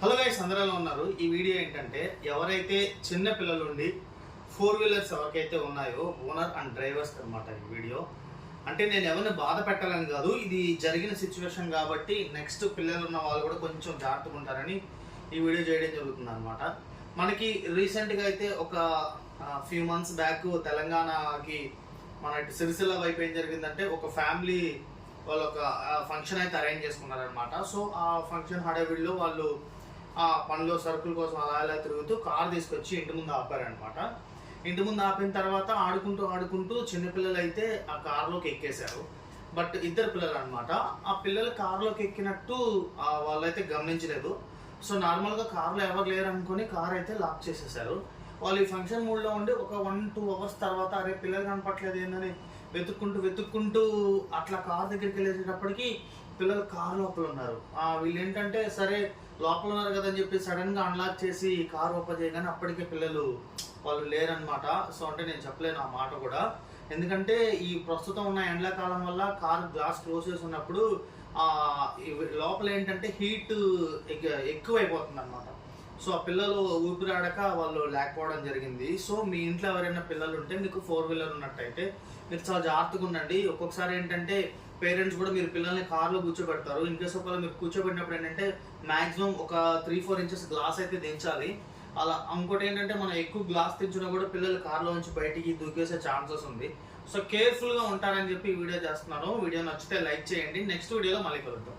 Hello guys, అందరూ ఉన్నారు. ఈ వీడియో ఏంటంటే ఎవరైతే చిన్న పిల్లలు ఉండి 4 వీలర్స్ ఎవరికైతే ఉన్నాయో ఓనర్ అండ్ డ్రైవర్స్ అనమాట. ఈ వీడియో అంటే నేను ఎవరిని బాధ పెట్టాలని కాదు, ఇది జరిగిన సిచ్యువేషన్ కాబట్టి నెక్స్ట్ పిల్లలు ఉన్న వాళ్ళు కూడా కొంచెం జాగ్రత్తగా ఉంటారని ఈ వీడియో చేయడం జరుగుతుంది అనమాట. మనకి రీసెంట్గా అయితే ఒక ఫ్యూ మంత్స్ బ్యాక్ తెలంగాణకి మన సిరిసిల్ల వైపు ఏం జరిగిందంటే ఒక ఫ్యామిలీ వాళ్ళు ఒక ఫంక్షన్ అయితే అరేంజ్ చేసుకున్నారనమాట. సో ఆ ఫంక్షన్ హడావిడిలో వాళ్ళు ఆ పనిలో సరుకుల కోసం అలా తిరుగుతూ కార్ తీసుకొచ్చి ఇంటి ముందు ఆపారనమాట. ఇంటి ముందు ఆపిన తర్వాత ఆడుకుంటూ చిన్నపిల్లలు అయితే ఆ కార్లోకి ఎక్కేశారు. బట్ ఇద్దరు పిల్లలు అనమాట. ఆ పిల్లలు కార్లోకి ఎక్కినట్టు వాళ్ళైతే గమనించలేదు. సో నార్మల్గా కార్లో ఎవరు లేరు అనుకుని కార్ అయితే లాక్ చేసేసారు. వాళ్ళు ఈ ఫంక్షన్ మూడ్లో ఉండి ఒక 1-2 అవర్స్ తర్వాత అరే పిల్లలు కనపట్లేదు ఏందని వెతుక్కుంటూ అట్లా కార్ దగ్గరికి వెళ్ళేటప్పటికి పిల్లలు కార్ లోపల ఉన్నారు. వీళ్ళు ఏంటంటే సరే లోపల ఉన్నారు కదా అని చెప్పి సడన్గా అన్లాక్ చేసి కార్ ఓపెన్ చేయగానే అప్పటికే పిల్లలు వాళ్ళు లేరనమాట. సో అంటే నేను చెప్పలేను ఆ మాట కూడా, ఎందుకంటే ఈ ప్రస్తుతం ఉన్న ఎండాకాలం వల్ల కార్ గ్లాస్ క్లోజ్ చేసి ఉన్నప్పుడు లోపల ఏంటంటే హీట్ ఎక్కువైపోతుంది అనమాట. సో ఆ పిల్లలు ఊపిరాడక వాళ్ళు లేకపోవడం జరిగింది. సో మీ ఇంట్లో ఎవరైనా పిల్లలు ఉంటే మీకు 4 వీలర్ ఉన్నట్టయితే మీరు చాలా జాగ్రత్తగా ఉండండి. ఒక్కొక్కసారి ఏంటంటే పేరెంట్స్ కూడా మీరు పిల్లల్ని కార్లో కూర్చోబెడతారు. ఇన్కేస్ ఒకవేళ మీరు కూర్చోబెట్టినప్పుడు ఏంటంటే మాక్సిమం ఒక 3-4 ఇంచెస్ గ్లాస్ అయితే దించాలి. అలా ఇంకోటి ఏంటంటే మనం ఎక్కువ గ్లాస్ దించినా కూడా పిల్లలు కార్లో నుంచి బయటికి దూకేసే ఛాన్సెస్ ఉంది. సో కేర్ఫుల్గా ఉంటారని చెప్పి ఈ వీడియో చేస్తున్నాను. వీడియో నచ్చితే లైక్ చేయండి. నెక్స్ట్ వీడియోలో మళ్ళీ కలుద్దాం.